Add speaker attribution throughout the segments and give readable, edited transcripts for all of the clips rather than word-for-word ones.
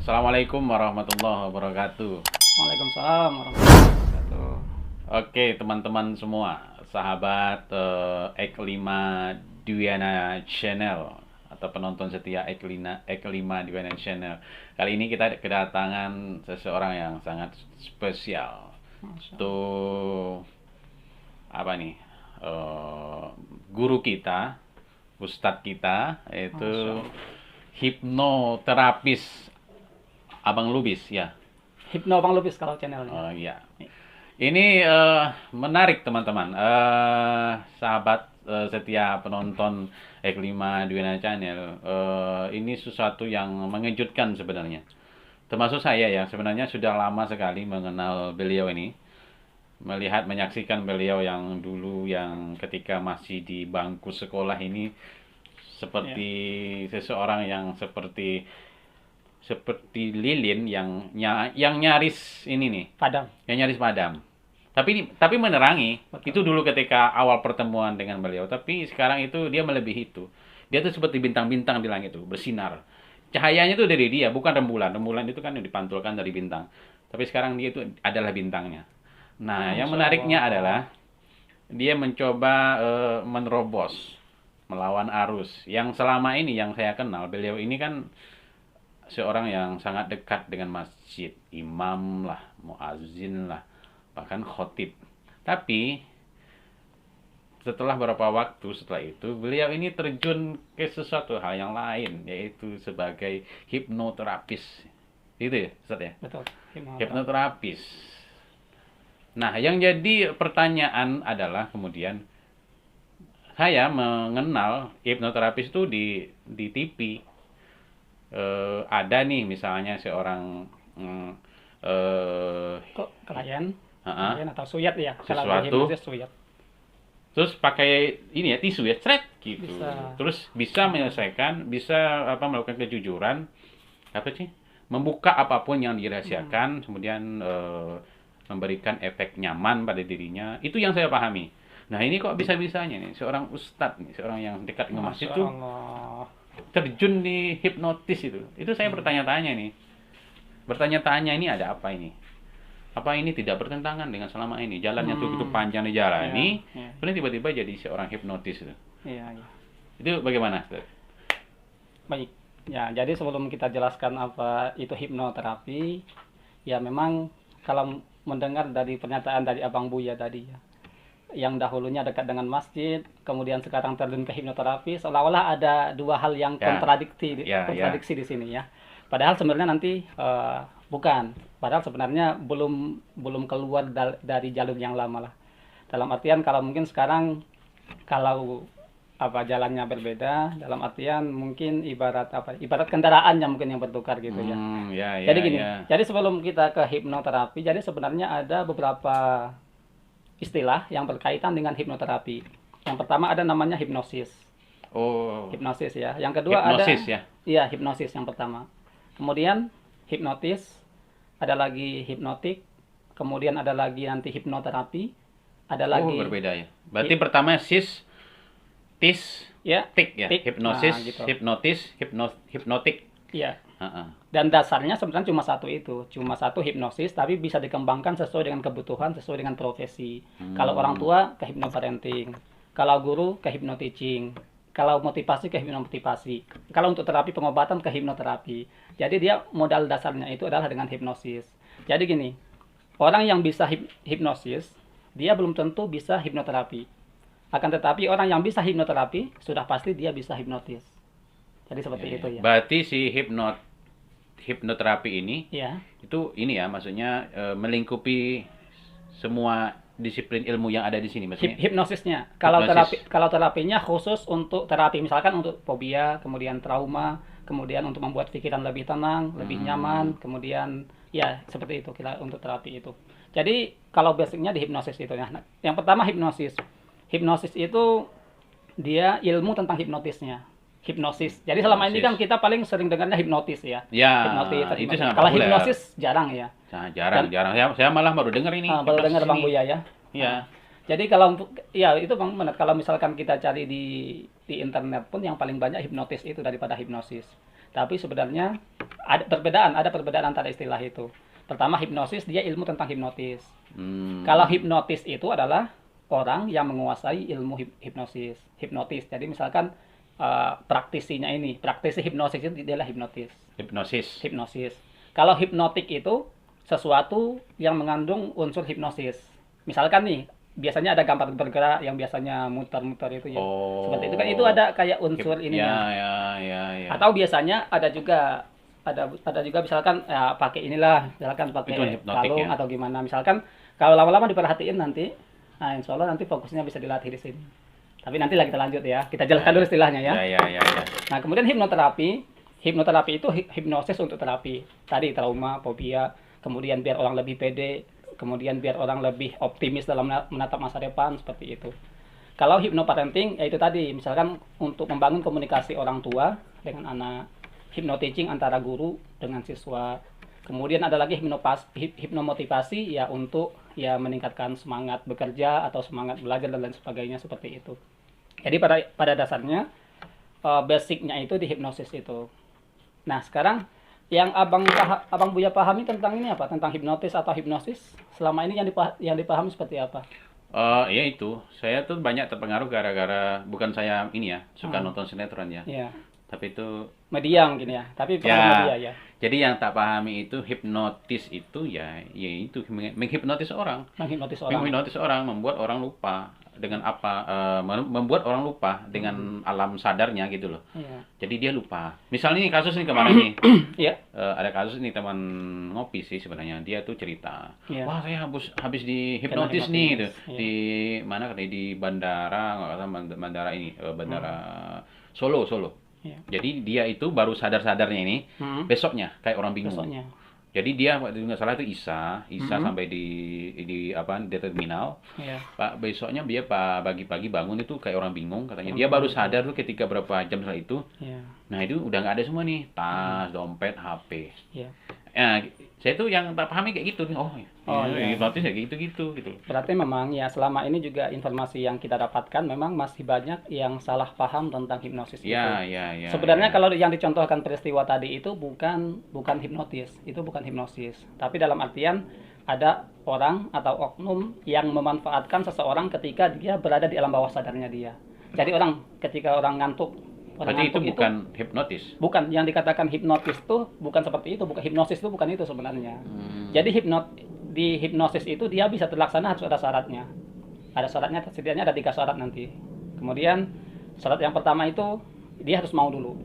Speaker 1: Assalamualaikum warahmatullahi wabarakatuh.
Speaker 2: Waalaikumsalam warahmatullahi wabarakatuh.
Speaker 1: Oke, teman-teman semua, sahabat Ek5 Dwiana Channel atau penonton setia Ek5 Dwiana Channel. Kali ini kita kedatangan seseorang yang sangat spesial. Tuh apa nih? Guru kita, ustadz kita, yaitu hipnoterapis Abang Lubis ya.
Speaker 2: Hipno Bang Lubis kalau channelnya.
Speaker 1: Oh iya. Ini menarik teman-teman. Sahabat setia penonton Ek5 Dwiana Channel. Ini sesuatu yang mengejutkan sebenarnya. Termasuk saya ya, sebenarnya sudah lama sekali mengenal beliau ini. Menyaksikan beliau yang dulu yang ketika masih di bangku sekolah ini seperti seseorang yang seperti lilin yang nyaris ini nih,
Speaker 2: Padam.
Speaker 1: yang nyaris padam. Tapi menerangi. Betul. Itu dulu ketika awal pertemuan dengan beliau. Tapi sekarang itu dia melebihi itu. Dia tuh seperti bintang-bintang di langit itu, bersinar. Cahayanya itu dari dia, bukan rembulan. Rembulan itu kan dipantulkan dari bintang. Tapi sekarang dia itu adalah bintangnya. Nah, yang menariknya adalah dia mencoba menerobos, melawan arus. Yang selama ini yang saya kenal, beliau ini kan seorang yang sangat dekat dengan masjid, imam lah, muazzin lah, bahkan khotib. Tapi setelah beberapa waktu setelah itu, beliau ini terjun ke sesuatu hal yang lain, yaitu sebagai hipnoterapis. Itu ya, Ustaz ya?
Speaker 2: Betul.
Speaker 1: Hipnoterapis. Nah, yang jadi pertanyaan adalah kemudian saya mengenal hipnoterapis itu di TV. Ada nih misalnya seorang
Speaker 2: klien atau suyat ya.
Speaker 1: Sesuatu.
Speaker 2: Suyat.
Speaker 1: Terus pakai ini ya, tisu ya, thread gitu.
Speaker 2: Bisa.
Speaker 1: Terus bisa menyelesaikan, bisa melakukan kejujuran, membuka apapun yang dirahasiakan, kemudian memberikan efek nyaman pada dirinya. Itu yang saya pahami. Nah, ini kok bisa-bisanya nih seorang ustadz nih, seorang yang dekat dengan masjid itu terjun di hipnotis itu. Itu saya bertanya-tanya nih. Bertanya-tanya ini ada apa ini? Apa ini tidak bertentangan dengan selama ini jalannya begitu panjang dijalani, kemudian tiba-tiba jadi seorang hipnotis itu.
Speaker 2: Iya.
Speaker 1: Itu bagaimana?
Speaker 2: Baik. Ya, jadi sebelum kita jelaskan apa itu hipnoterapi, ya memang kalau mendengar dari pernyataan dari Abang Buya tadi ya, yang dahulunya dekat dengan masjid, kemudian sekarang terjun ke hipnoterapi, seolah-olah ada dua hal yang kontradiksi di sini ya. Padahal sebenarnya nanti bukan. Padahal sebenarnya belum keluar dari jalur yang lama lah. Dalam artian kalau mungkin sekarang kalau jalannya berbeda, dalam artian mungkin ibarat kendaraan yang mungkin yang bertukar gitu ya. Jadi gini, jadi sebelum kita ke hipnoterapi, jadi sebenarnya ada beberapa istilah yang berkaitan dengan hipnoterapi. Yang pertama ada namanya hipnosis.
Speaker 1: Oh.
Speaker 2: Hipnosis ya. Yang kedua
Speaker 1: hipnosis
Speaker 2: ada. Iya, hipnosis yang pertama. Kemudian hipnotis, ada lagi hipnotik, kemudian ada lagi nanti hipnoterapi, ada lagi.
Speaker 1: Berbeda ya. Berarti pertama tis, tik ya. Tik. Hipnosis, gitu. Hipnotis, hipnotik.
Speaker 2: Iya. Dan dasarnya sebenarnya cuma satu itu, cuma satu hipnosis, tapi bisa dikembangkan sesuai dengan kebutuhan, sesuai dengan profesi. Kalau orang tua ke hipnoparenting, kalau guru ke hipnoteaching, kalau motivasi ke hipnomotivasi, kalau untuk terapi pengobatan ke hipnoterapi. Jadi dia modal dasarnya itu adalah dengan hipnosis. Jadi gini, orang yang bisa hipnosis, dia belum tentu bisa hipnoterapi. Akan tetapi orang yang bisa hipnoterapi, sudah pasti dia bisa hipnotis. Jadi seperti itu ya.
Speaker 1: Berarti si hipnoterapi ini, itu ini ya, maksudnya melingkupi semua disiplin ilmu yang ada di sini, maksudnya.
Speaker 2: Hipnosisnya. Kalau terapinya khusus untuk terapi, misalkan untuk fobia, kemudian trauma, kemudian untuk membuat pikiran lebih tenang, lebih nyaman, kemudian ya seperti itu kita untuk terapi itu. Jadi kalau basicnya di hipnosis itu ya. Yang pertama hipnosis. Hipnosis itu dia ilmu tentang hipnotisnya. Hipnosis. Jadi selama ini kan kita paling sering dengarnya hipnotis ya.
Speaker 1: Ya.
Speaker 2: Hipnotis.
Speaker 1: Itu sangat
Speaker 2: kalau
Speaker 1: populer.
Speaker 2: hipnosis jarang ya.
Speaker 1: Nah, jarang. Saya malah baru dengar ini.
Speaker 2: Baru dengar Bang Buya ya.
Speaker 1: Iya.
Speaker 2: Jadi kalau ya itu Bang benar, kalau misalkan kita cari di internet pun yang paling banyak hipnotis itu daripada hipnosis. Tapi sebenarnya ada perbedaan antara istilah itu. Pertama, hipnosis dia ilmu tentang hipnotis. Kalau hipnotis itu adalah orang yang menguasai ilmu hipnosis. Jadi misalkan praktisi hipnosis itu dia adalah hipnosis. Kalau hipnotik itu sesuatu yang mengandung unsur hipnosis. Misalkan nih, biasanya ada gambar bergerak yang biasanya muter-muter itu ya. Seperti itu kan, itu ada kayak unsur ininya.
Speaker 1: Ya.
Speaker 2: Atau biasanya ada juga misalkan ya, pakai inilah, misalkan pakai kalung ya, atau gimana. Misalkan kalau lama-lama diperhatiin nanti, nah insya Allah nanti fokusnya bisa dilatih di sini. Tapi nanti lah kita lanjut ya. Kita jelaskan dulu istilahnya ya.
Speaker 1: Ya.
Speaker 2: Nah, kemudian hipnoterapi itu hipnosis untuk terapi. Tadi trauma, fobia, kemudian biar orang lebih pede, kemudian biar orang lebih optimis dalam menatap masa depan, seperti itu. Kalau hypnoparenting, yaitu tadi, misalkan untuk membangun komunikasi orang tua dengan anak, hypnoteaching antara guru dengan siswa. Kemudian ada lagi hipnomotivasi ya untuk ya meningkatkan semangat bekerja atau semangat belajar dan lain sebagainya, seperti itu. Jadi pada dasarnya basicnya itu di hipnosis itu. Nah, sekarang yang Abang Buya pahami tentang ini apa? Tentang hipnotis atau hipnosis? Selama ini yang dipahami seperti apa?
Speaker 1: Ya itu, saya tuh banyak terpengaruh gara-gara, bukan saya ini ya, suka nonton sinetron ya.
Speaker 2: Iya.
Speaker 1: Tapi itu
Speaker 2: media mungkin ya, tapi media ya.
Speaker 1: Jadi yang tak pahami itu hipnotis itu ya itu menghipnotis orang. Menghipnotis orang, membuat orang lupa dengan apa, membuat orang lupa dengan alam sadarnya gitu loh.
Speaker 2: Iya.
Speaker 1: Jadi dia lupa. Misalnya nih kasus nih kemarin nih.
Speaker 2: Iya.
Speaker 1: Ada kasus nih teman ngopi sih sebenarnya. Dia tuh cerita,
Speaker 2: Iya.
Speaker 1: wah saya habis di hipnotis nih gitu.
Speaker 2: Iya.
Speaker 1: Di mana katanya di bandara, nggak salah bandara ini, bandara Solo.
Speaker 2: Iya.
Speaker 1: Jadi dia itu baru sadar-sadarnya ini besoknya kayak orang bingung.
Speaker 2: Besoknya.
Speaker 1: Jadi dia nggak salah itu Isa sampai di terminal.
Speaker 2: Iya.
Speaker 1: Pak besoknya dia pagi-pagi bangun itu kayak orang bingung katanya. Dia baru sadar tuh ketika berapa jam setelah itu.
Speaker 2: Iya.
Speaker 1: Nah itu udah nggak ada semua nih, tas, dompet, HP.
Speaker 2: Iya.
Speaker 1: Nah, saya tuh yang tak pahami kayak gitu.
Speaker 2: Iya.
Speaker 1: Hipnotis ya gitu.
Speaker 2: Berarti memang ya selama ini juga informasi yang kita dapatkan memang masih banyak yang salah paham tentang hipnosis itu.
Speaker 1: Ya.
Speaker 2: Sebenarnya kalau yang dicontohkan peristiwa tadi itu bukan hipnotis, itu bukan hipnosis. Tapi dalam artian ada orang atau oknum yang memanfaatkan seseorang ketika dia berada di alam bawah sadarnya dia. Jadi ketika orang ngantuk,
Speaker 1: berarti itu bukan hipnotis.
Speaker 2: Bukan, yang dikatakan hipnotis tuh bukan seperti itu, bukan hipnosis itu bukan itu sebenarnya. Jadi di hipnosis itu dia bisa terlaksana harus ada syaratnya. Ada syaratnya, setidaknya ada 3 syarat nanti. Kemudian syarat yang pertama itu dia harus mau dulu.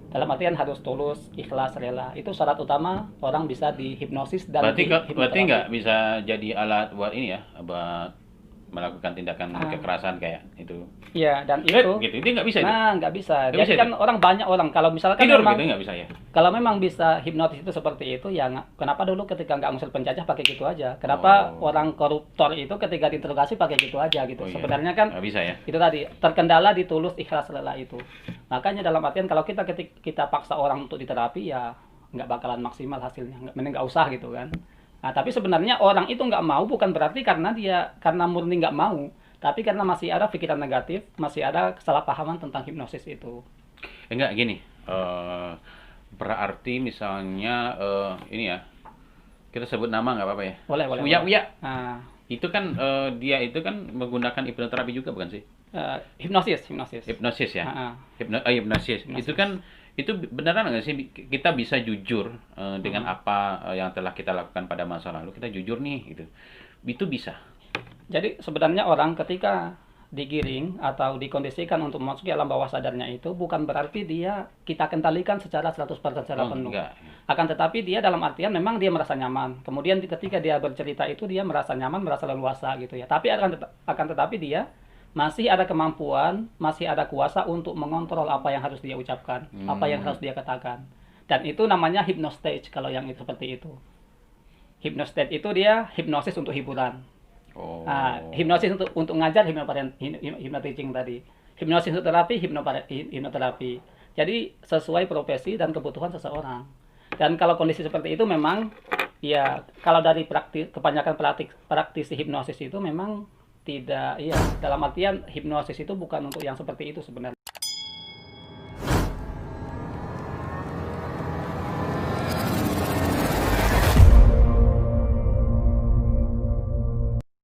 Speaker 2: Dalam artian harus tulus, ikhlas, rela. Itu syarat utama orang bisa dihipnosis dan
Speaker 1: berarti nggak bisa jadi alat buat ini ya, buat melakukan tindakan kekerasan kayak itu.
Speaker 2: Iya, dan itu
Speaker 1: gitu. Itu nggak bisa.
Speaker 2: Nah, nggak bisa.
Speaker 1: Jadi
Speaker 2: kan banyak orang kalau misalkan
Speaker 1: tidur
Speaker 2: memang
Speaker 1: gitu nggak bisa ya.
Speaker 2: Kalau memang bisa hipnotis itu seperti itu ya kenapa dulu ketika nggak ngusir penjajah pakai gitu aja? Kenapa orang koruptor itu ketika diinterogasi pakai gitu aja gitu? Sebenarnya kan
Speaker 1: nggak bisa ya.
Speaker 2: Itu tadi terkendala di tulus, ikhlas, rela itu. Makanya dalam artian kalau kita paksa orang untuk diterapi ya nggak bakalan maksimal hasilnya. Mending nggak usah gitu kan. Nah, tapi sebenarnya orang itu nggak mau bukan berarti karena murni nggak mau, tapi karena masih ada pikiran negatif, masih ada kesalahpahaman tentang hipnosis itu.
Speaker 1: Enggak gini, berarti misalnya ini ya, kita sebut nama nggak apa-apa ya?
Speaker 2: Boleh.
Speaker 1: Uya.
Speaker 2: Nah,
Speaker 1: itu kan dia itu kan menggunakan hipnoterapi juga bukan sih?
Speaker 2: Hipnosis ya.
Speaker 1: Hipnosis. Itu beneran nggak sih kita bisa jujur dengan apa yang telah kita lakukan pada masa lalu, kita jujur nih gitu, itu bisa.
Speaker 2: Jadi sebenarnya orang ketika digiring atau dikondisikan untuk memasuki alam bawah sadarnya itu bukan berarti kita kendalikan secara 100% secara penuh.
Speaker 1: Enggak.
Speaker 2: Akan tetapi dia dalam artian memang dia merasa nyaman. Kemudian ketika dia bercerita itu dia merasa nyaman, merasa leluasa gitu ya. Tapi akan tetapi dia masih ada kemampuan, masih ada kuasa untuk mengontrol apa yang harus dia ucapkan, apa yang harus dia katakan. Dan itu namanya hypnostage kalau yang itu seperti itu. Hypnostage itu dia hipnosis untuk hiburan. Nah, hipnosis untuk ngajar hypnoteaching tadi. Hipnosis untuk terapi, hipnoterapi. Jadi sesuai profesi dan kebutuhan seseorang. Dan kalau kondisi seperti itu memang ya kalau dari kebanyakan praktisi hipnosis itu memang tidak, dalam artian hipnosis itu bukan untuk yang seperti itu sebenarnya.